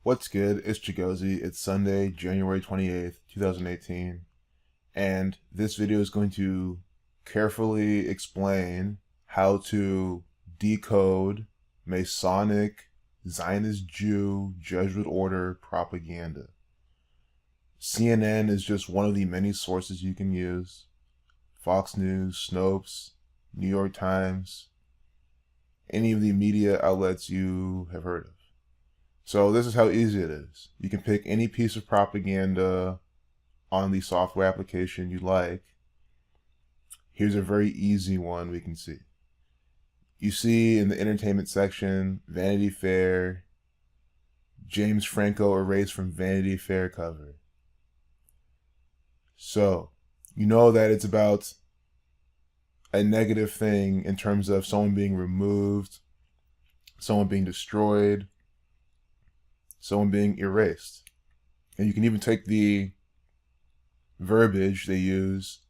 What's good? It's Chigozy. It's Sunday, January 28th, 2018. And this video is going to carefully explain how to decode Masonic, Zionist Jew, Jesuit order propaganda. CNN is just one of the many sources you can use. Fox News, Snopes, New York Times, any of the media outlets you have heard of. So this is how easy it is. You can pick any piece of propaganda on the software application you like. Here's a very easy one we can see. You see in the entertainment section, Vanity Fair, James Franco erased from Vanity Fair cover. So, you know that it's about a negative thing in terms of someone being removed, someone being destroyed, someone being erased. And you can even take the verbiage they use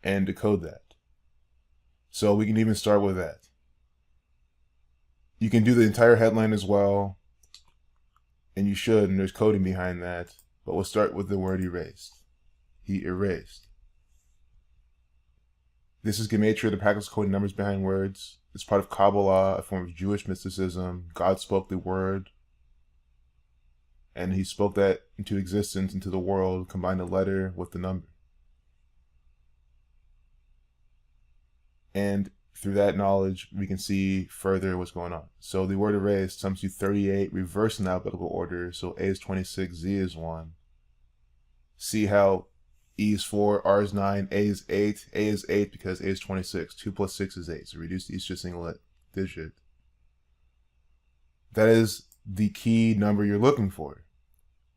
and decode that. So we can even start with that. You can do the entire headline as well, and you should, and there's coding behind that, but we'll start with the word erased. He erased. This is Gematria, the practice coding numbers behind words. It's part of Kabbalah, a form of Jewish mysticism. God spoke the word, and he spoke that into existence, into the world, combined the letter with the number. And through that knowledge, we can see further what's going on. So the word erased sums to 38, reversed in alphabetical order. So A is 26, Z is 1. See how E is 4, R is 9, A is 8. A is 8 because A is 26. 2 plus 6 is 8. So reduce each to a single digit. That is the key number you're looking for,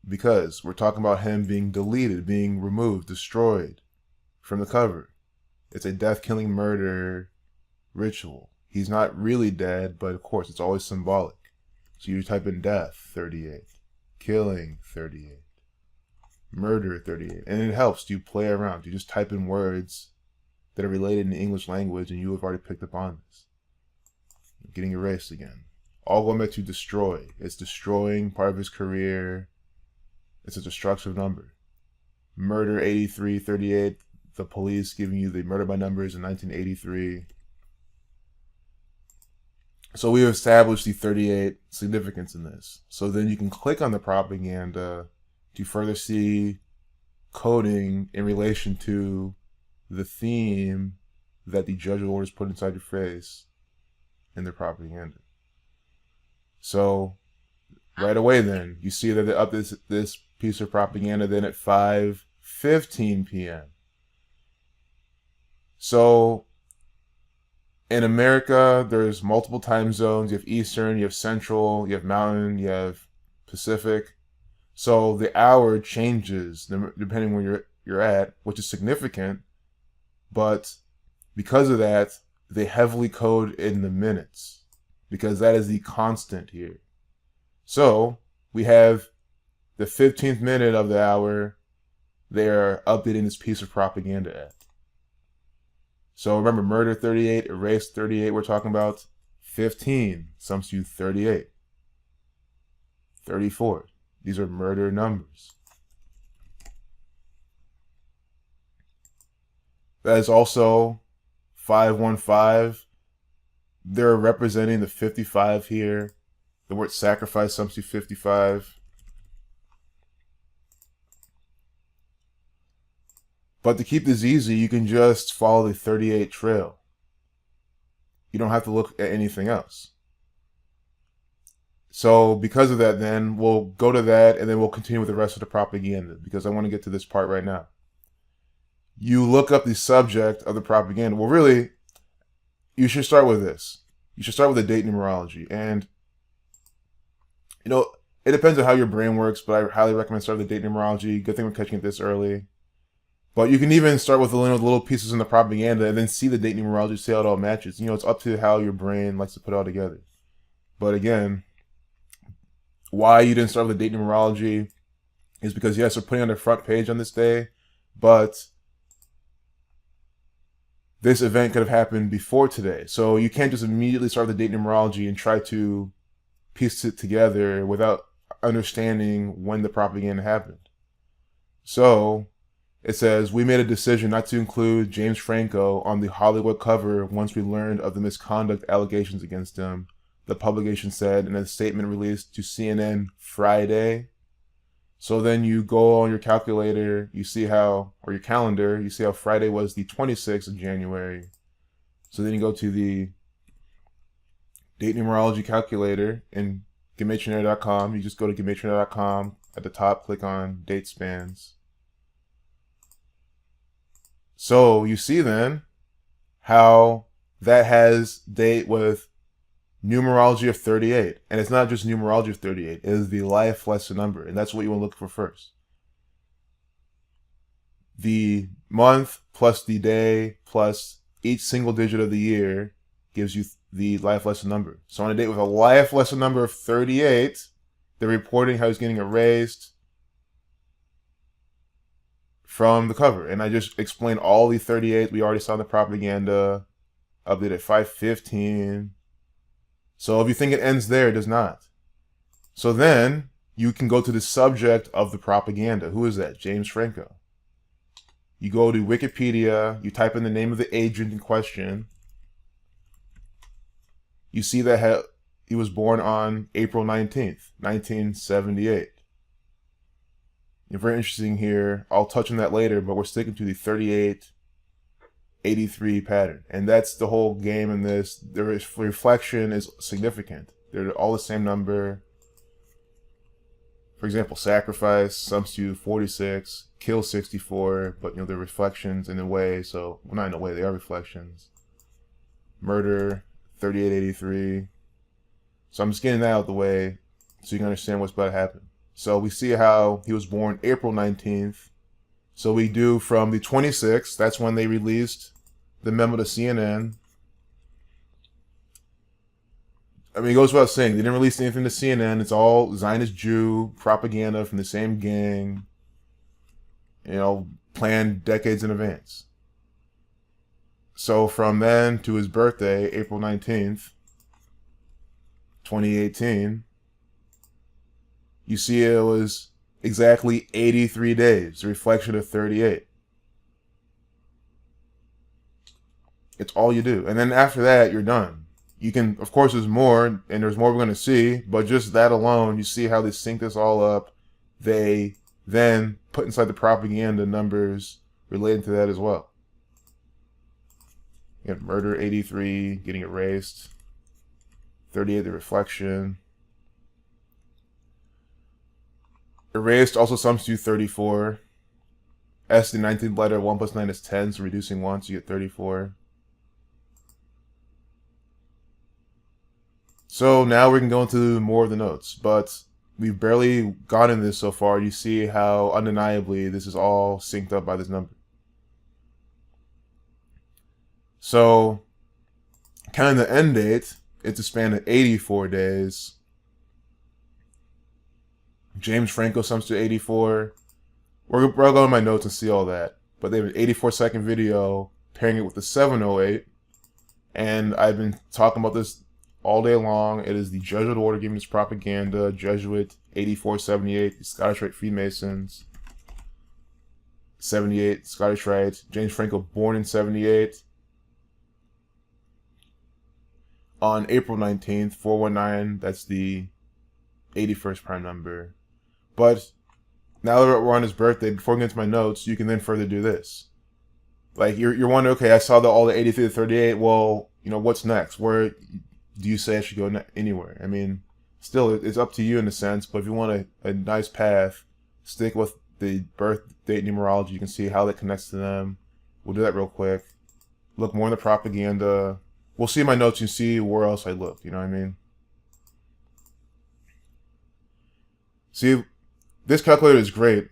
because we're talking about him being deleted, being removed, destroyed from the cover. It's a death-killing murder ritual. He's not really dead, but of course it's always symbolic. So you type in death, 38, killing, 38, murder, 38, and it helps. You play around. You just type in words that are related in the English language, and you have already picked up on this. Getting erased again. All going back to destroy. It's destroying part of his career. It's a destructive number. Murder, 83, 38. The police giving you the murder by numbers in 1983. So we have established the 38 significance in this. So then you can click on the propaganda to further see coding in relation to the theme that the Jesuit orders put inside your face in their propaganda. So right away then, you see that they up this piece of propaganda then at 5:15 p.m. So in America, there's multiple time zones. You have Eastern, you have Central, you have Mountain, you have Pacific. So the hour changes depending where you're at, which is significant. But because of that, they heavily code in the minutes, because that is the constant here. So we have the 15th minute of the hour, they're updating this piece of propaganda at. So remember, murder 38, erased 38, we're talking about 15, sums to 38, 34. These are murder numbers. That is also 515. They're representing the 55 here. The word sacrifice sums to 55. But to keep this easy, you can just follow the 38 trail. You don't have to look at anything else. So because of that, then we'll go to that and then we'll continue with the rest of the propaganda, because I want to get to this part right now. You look up the subject of the propaganda. Well, really, you should start with this. You should start with the date numerology. And, you know, it depends on how your brain works, but I highly recommend starting with the date numerology. Good thing we're catching it this early. But you can even start with the little pieces in the propaganda and then see the date numerology, see how it all matches. You know, it's up to how your brain likes to put it all together. But again, why you didn't start with the date numerology is because, yes, they're putting on the front page on this day, but this event could have happened before today. So you can't just immediately start with the date numerology and try to piece it together without understanding when the propaganda happened. So it says, we made a decision not to include James Franco on the Hollywood cover once we learned of the misconduct allegations against him, the publication said in a statement released to CNN Friday. So then you go on your calculator, you see how, or your calendar, you see how Friday was the 26th of January. So then you go to the date numerology calculator in Gematrinator.com. You just go to Gematrinator.com. At the top, click on date spans. So you see then how that has date with numerology of 38. And it's not just numerology of 38. It is the life lesson number. And that's what you want to look for first. The month plus the day plus each single digit of the year gives you the life lesson number. So on a date with a life lesson number of 38, they're reporting how it's getting erased from the cover. And I just explained all the 38. We already saw the propaganda. Update at 5:15. So if you think it ends there, it does not. So then you can go to the subject of the propaganda. Who is that? James Franco. You go to Wikipedia, you type in the name of the agent in question. You see that he was born on April 19th, 1978. Very interesting here. I'll touch on that later, but we're sticking to the 3883 pattern. And that's the whole game in this. The reflection is significant. They're all the same number. For example, sacrifice sums to 46, kill 64, but the reflections in a way, so, well, not in a way, they are reflections. Murder, 3883. So I'm just getting that out of the way so you can understand what's about to happen. So we see how he was born April 19th. So we do from the 26th, that's when they released the memo to CNN. I mean, it goes without saying, they didn't release anything to CNN. It's all Zionist Jew propaganda from the same gang, planned decades in advance. So from then to his birthday, April 19th, 2018, you see it was exactly 83 days, a reflection of 38. It's all you do. And then after that, you're done. You can, of course, there's more, and there's more we're going to see, but just that alone, you see how they sync this all up. They then put inside the propaganda numbers related to that as well. You got murder 83, getting erased. 38, the reflection. Erased also sums to 34. S, the 19th letter, 1 plus 9 is 10, so reducing 1, so you get 34. So now we can go into more of the notes, but we've barely gotten this so far. You see how undeniably this is all synced up by this number. So counting the end date, it's a span of 84 days. James Franco sums to 84. We'll go to my notes and see all that. But they have an 84-second video pairing it with the 708. And I've been talking about this all day long. It is the Jesuit order giving this propaganda. Jesuit 8478, the Scottish Rite Freemasons. 78, Scottish Rite. James Franco born in 78. On April 19th, 419, that's the 81st prime number. But now that we're on his birthday, before we get into my notes, you can then further do this. Like, you're wondering, okay, I saw all the 83 to 38. Well, what's next? Where do you say I should go anywhere? I mean, still, it's up to you in a sense, but if you want a nice path, stick with the birth date numerology. You can see how that connects to them. We'll do that real quick. Look more in the propaganda. We'll see my notes and see where else I looked. You know what I mean? See, this calculator is great.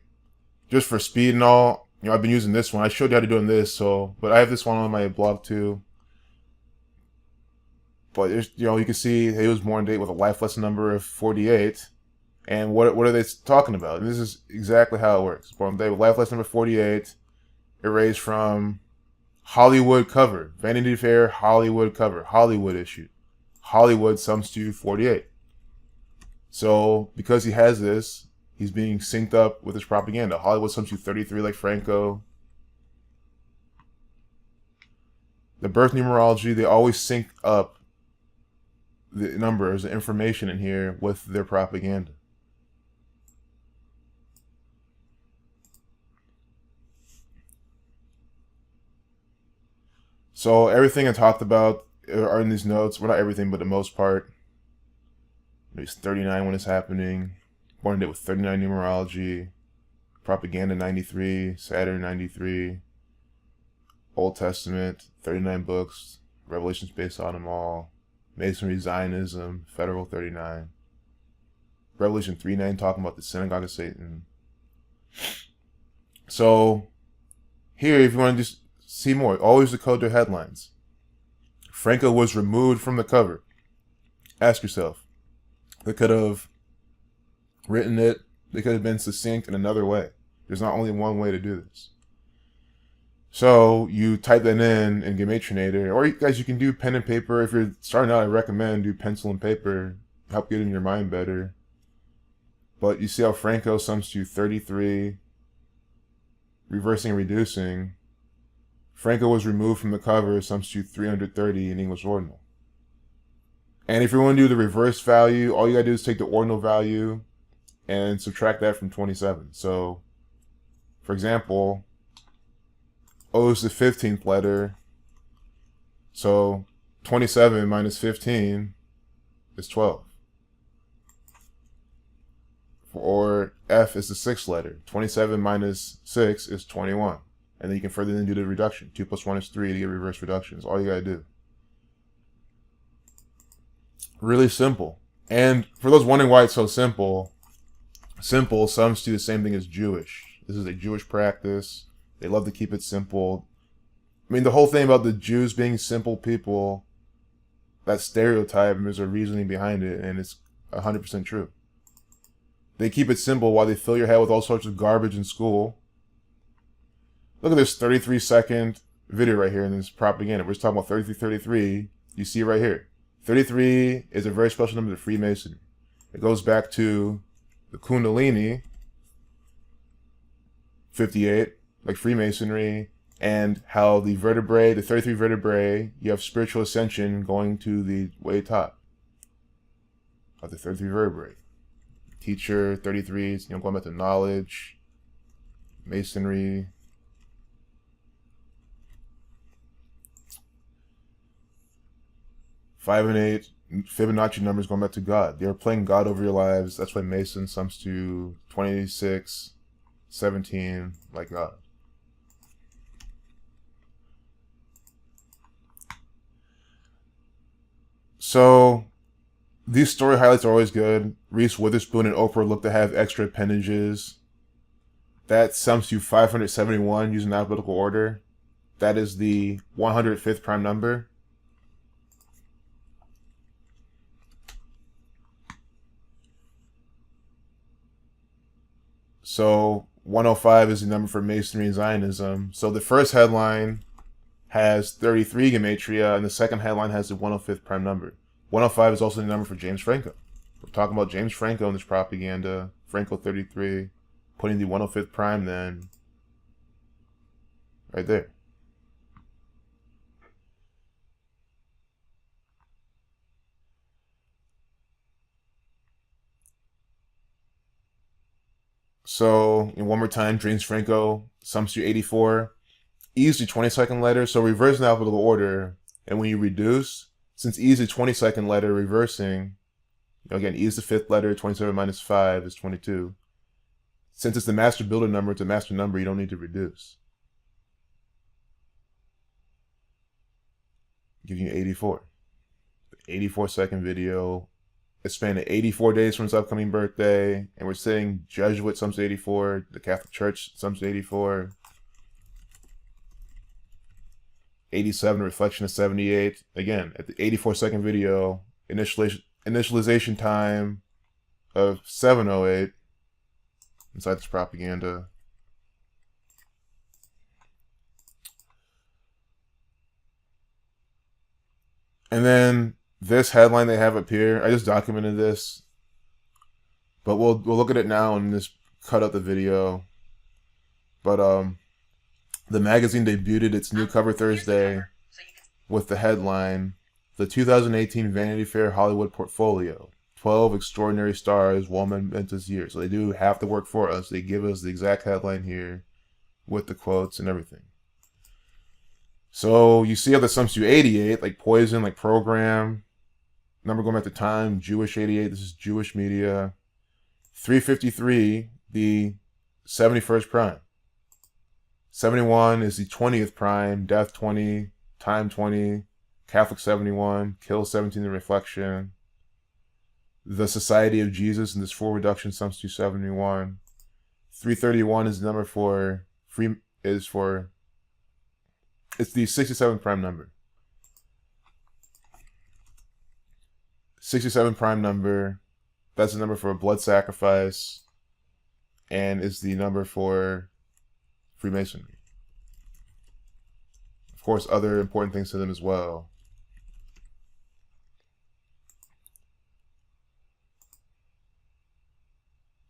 Just for speed and all. I've been using this one. I showed you how to do in this, but I have this one on my blog too. But you can see he was born date with a life lesson number of 48. And what are they talking about? And this is exactly how it works. Born date with life lesson number 48, erased from Hollywood cover. Vanity Fair, Hollywood cover. Hollywood issue. Hollywood sums to 48. So because he has this, he's being synced up with his propaganda. Hollywood sums to 33 like Franco. The birth numerology, they always sync up the numbers, the information in here with their propaganda. So everything I talked about are in these notes. Well, not everything, but the most part. There's 39 when it's happening. Born a date with 39 numerology. Propaganda 93. Saturn 93. Old Testament 39 books. Revelations based on them all. Masonry, Zionism, Federal 39. Revelation 3:9 talking about the synagogue of Satan. So here, if you want to just see more, always decode their headlines. Franco was removed from the cover. Ask yourself, they could have written it, they could have been succinct in another way. There's not only one way to do this. So you type that in Gematrinator, or you guys, you can do pen and paper. If you're starting out, I recommend do pencil and paper, help get in your mind better. But you see how Franco sums to 33, reversing and reducing. Franco was removed from the cover, sums to 330 in English ordinal. And if you want to do the reverse value, all you gotta do is take the ordinal value and subtract that from 27. So, for example, O is the 15th letter. So 27 minus 15 is 12. Or F is the 6th letter. 27 minus 6 is 21. And then you can further then do the reduction. 2 plus 1 is 3 to get reverse reductions. All you gotta do. Really simple. And for those wondering why it's so simple, simple sums to the same thing as Jewish. This is a Jewish practice. They love to keep it simple. I mean, the whole thing about the Jews being simple people, that stereotype, there's a reasoning behind it, and it's 100% true. They keep it simple while they fill your head with all sorts of garbage in school. Look at this 33-second video right here in this propaganda. We're just talking about 3333. You see it right here. 33 is a very special number to Freemasonry. It goes back to the Kundalini, 58, like Freemasonry, and how the vertebrae, the 33 vertebrae, you have spiritual ascension going to the way top of the 33 vertebrae. Teacher, 33s, going back to knowledge, Masonry. Five and 8, Fibonacci numbers going back to God. They are playing God over your lives. That's why Mason sums to 26, 17, like God. So these story highlights are always good. Reese Witherspoon and Oprah look to have extra appendages. That sums to 571 using alphabetical order. That is the 105th prime number. So 105 is the number for Masonry and Zionism. So the first headline has 33 gematria, and the second headline has the 105th prime number. 105 is also the number for James Franco. We're talking about James Franco in this propaganda. Franco 33, putting the 105th prime then right there. So, one more time, James Franco sums to 84. E is the 22nd letter, so reverse in alphabetical order. And when you reduce, since E is the 22nd letter, reversing, again, E is the 5th letter, 27 minus 5 is 22. Since it's the master builder number, it's a master number, you don't need to reduce. Give you 84. 84-second video. It's spanned 84 days from his upcoming birthday, and we're saying Jesuit sums to 84, the Catholic Church sums to 84. 87, reflection of 78. Again, at the 84-second video, initialization time of 708 inside this propaganda. And then this headline they have up here, I just documented this. But we'll look at it now and just cut out the video. But the magazine debuted its new cover Thursday with the headline, "The 2018 Vanity Fair Hollywood Portfolio, 12 Extraordinary Stars, One Momentous Year." So they do half the work for us. They give us the exact headline here with the quotes and everything. So you see how the sums to 88, like Poison, like Program, number going back to Time, Jewish 88, this is Jewish media. 353, the 71st prime. 71 is the 20th prime, Death 20, Time 20, Catholic 71, Kill 17, the Reflection. The Society of Jesus, and this full reduction sums to 71. 331 is the number for free, is for, it's the 67th prime number. 67 prime number, that's the number for blood sacrifice, and is the number for Freemasonry. Of course, other important things to them as well.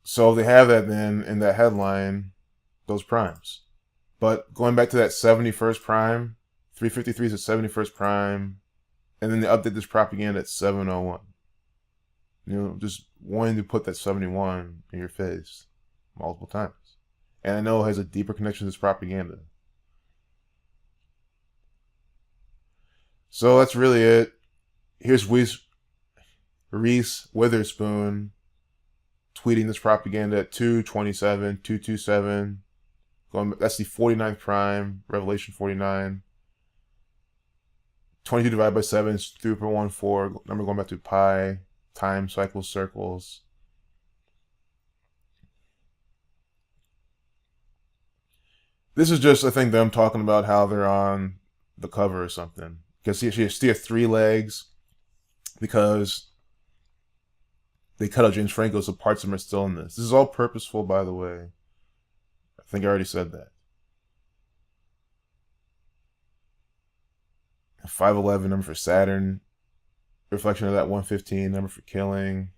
So they have that then in that headline, those primes. But going back to that 71st prime, 353 is the 71st prime, and then they update this propaganda at 701. You know, just wanting to put that 71 in your face multiple times. And I know it has a deeper connection to this propaganda. So that's really it. Here's Reese Witherspoon tweeting this propaganda at 227, 227. That's the 49th prime, Revelation 49. 22 divided by 7 is 3.14. Number going back to pi. Time cycles, circles. This is just, I think, them talking about how they're on the cover or something. Because she has 3 legs because they cut out James Franco, so parts of them are still in this. This is all purposeful, by the way. I think I already said that. 511, number for Saturn. Reflection of that 115, number for killing.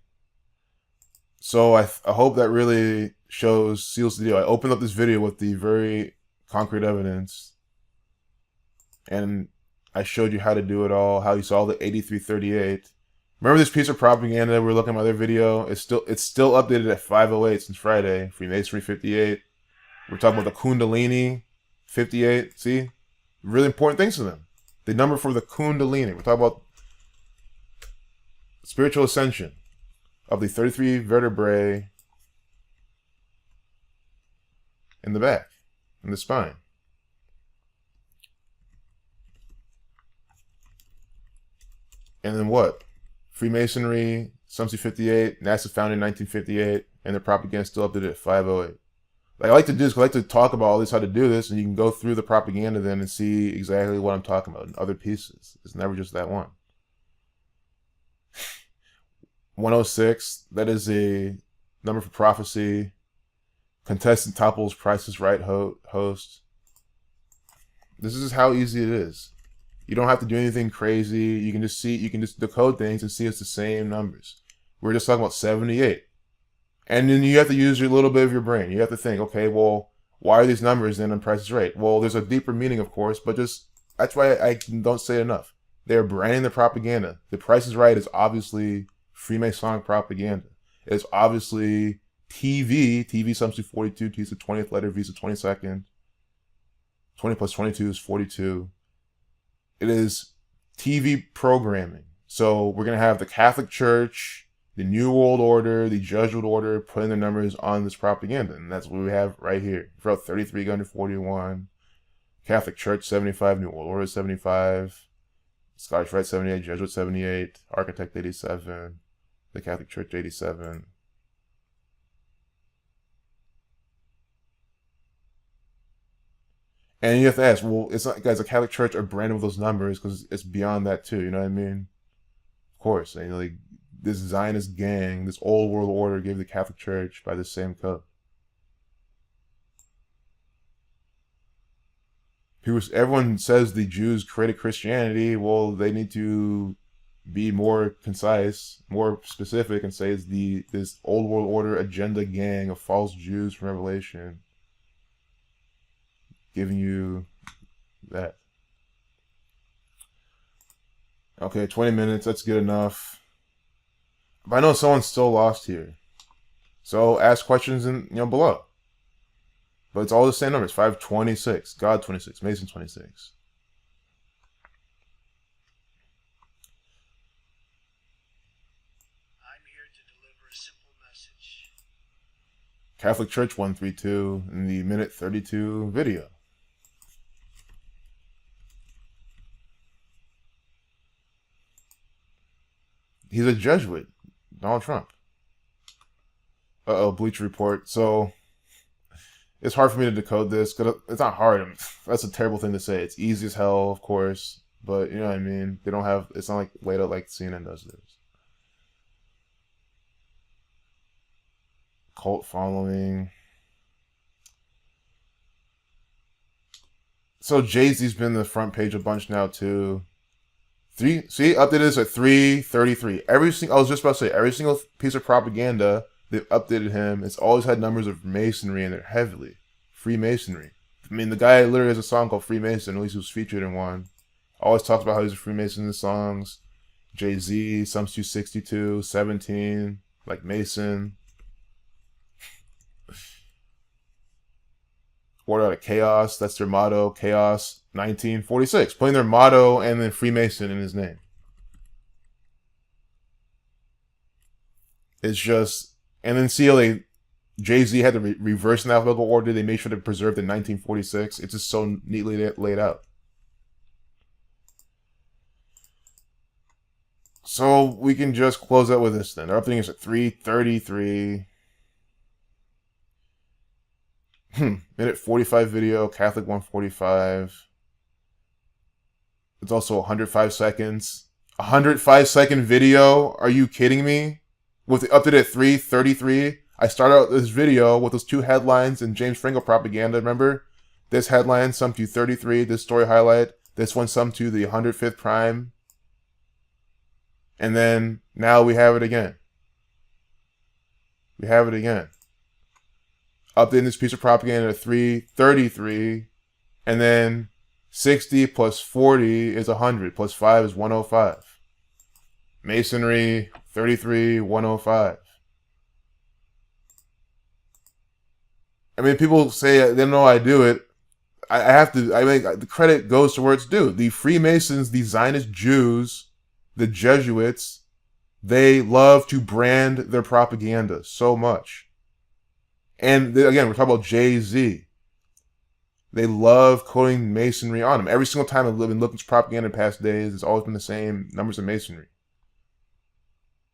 So I hope that really seals the deal. I opened up this video with the very concrete evidence, and I showed you how to do it all, how you saw the 8338. Remember this piece of propaganda we were looking at my other video? It's still updated at 508 since Friday. Freemasonry 58. We're talking about the Kundalini 58. See? Really important things to them. The number for the Kundalini. We're talking about spiritual ascension of the 33 vertebrae in the back, in the spine. And then what? Freemasonry, Sumsy 58, NASA founded in 1958, and the propaganda still updated at 508. Like I like to do this, I like to talk about all this, how to do this, and you can go through the propaganda then and see exactly what I'm talking about in other pieces. It's never just that one. 106, that is a number for prophecy. Contestant topples Price is Right host. This is how easy it is. You don't have to do anything crazy. You can just decode things and see it's the same numbers. We're just talking about 78. And then you have to use a little bit of your brain. You have to think, okay, well, why are these numbers then on Price is Right? Well, there's a deeper meaning, of course, but that's why I don't say it enough. They're branding the propaganda. The Price is Right is obviously Freemasonic propaganda. It's obviously TV. TV sums to 42. T is the 20th letter. V is the 22nd. 20 plus 22 is 42. It is TV programming. So we're going to have the Catholic Church, the New World Order, the Jesuit Order putting their numbers on this propaganda. And that's what we have right here. For 33 going to 41. Catholic Church 75. New World Order 75. Scottish Rite 78. Jesuit 78. Architect 87. The Catholic Church 87. And you have to ask, well, it's not, guys, the Catholic Church are branded with those numbers because it's beyond that too. You know what I mean? Of course. And like this Zionist gang, this old world order gave the Catholic Church by the same code. Everyone says the Jews created Christianity. Well, they need to be more concise, more specific, and say it's this old world order agenda gang of false Jews from Revelation, giving you that. Okay, 20 minutes, that's good enough. But I know someone's still lost here. So ask questions in below. But it's all the same numbers. 526, God 26, Mason 26. I'm here to deliver a simple message. Catholic Church 132 in the minute 32 video. He's a Jesuit. Donald Trump. Uh-oh, Bleacher Report. So it's hard for me to decode this because it's not hard. That's a terrible thing to say. It's easy as hell, of course, but you know what I mean. They don't have. It's not like laid out like CNN does this. Cult following. So Jay-Z's been the front page a bunch now too. Updated this at 333. I was just about to say every single piece of propaganda they've updated him. It's always had numbers of Masonry in it heavily. Freemasonry. I mean, the guy literally has a song called Freemason. At least he was featured in one. Always talks about how he's a Freemason in the songs. Jay-Z, Sums 262, 17, like Mason. Order out of Chaos, that's their motto. Chaos 1946. Putting their motto and then Freemason in his name. It's just, and then see how Jay-Z had to reverse in alphabetical order. They made sure to preserve the 1946. It's just so neatly laid out. So we can just close out with this then. Our updating is at 333. Minute 45 video, Catholic 145. It's also 105 seconds. 105-second video? Are you kidding me? With the update at 333, I started out this video with those two headlines in James Franco propaganda, remember? This headline summed to 33, this story highlight. This one summed to the 105th prime. And then, now we have it again. We have it again. Updating this piece of propaganda to 333, and then 60 plus 40 is 100, plus 5 is 105. Masonry, 33, 105. I mean, people say they don't know I do it. I mean, the credit goes to where it's due. The Freemasons, the Zionist Jews, the Jesuits, they love to brand their propaganda so much. And again, we're talking about Jay-Z. They love quoting Masonry on them. Every single time I've been looking at propaganda in past days, it's always been the same numbers of Masonry.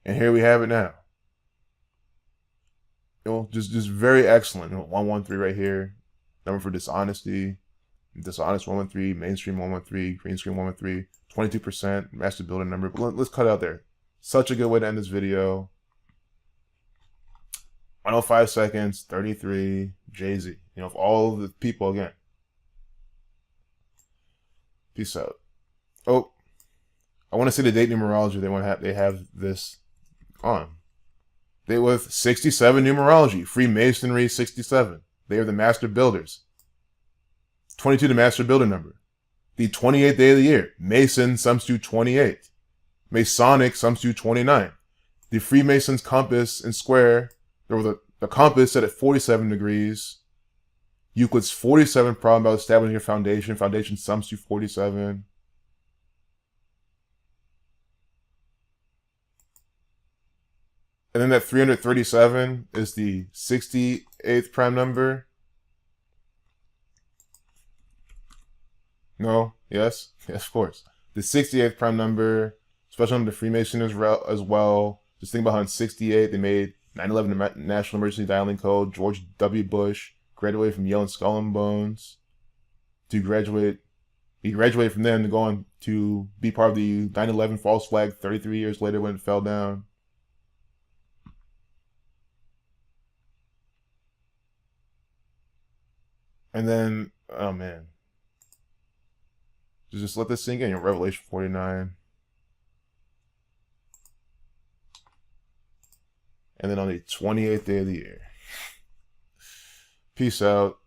And here we have it now. Just very excellent. 113 right here. Number for dishonesty. Dishonest 113, mainstream 113, green screen 113, 22%, master builder number. But let's cut it out there. Such a good way to end this video. 105 seconds, 33, Jay-Z. Of all the people again. Peace out. Oh, I want to see the date numerology. They have this on. They with 67 numerology, Freemasonry 67. They are the master builders. 22 the master builder number. The 28th day of the year. Mason sums to 28. Masonic sums to 29. The Freemasons compass and square. There was the compass set at 47 degrees. Euclid's 47 problem about establishing your foundation. Foundation sums to 47. And then that 337 is the 68th prime number. No? Yes? Yes, of course. The 68th prime number, special number to Freemason as well. Just think about how in 68 they made 9/11 National Emergency Dialing Code. George W. Bush graduated from Yale and Skull and Bones to graduate. He graduated from them to go on to be part of the 9/11 false flag 33 years later when it fell down. And then, oh man. Just let this sink in. Revelation 49. and then on the 28th day of the year. Peace out.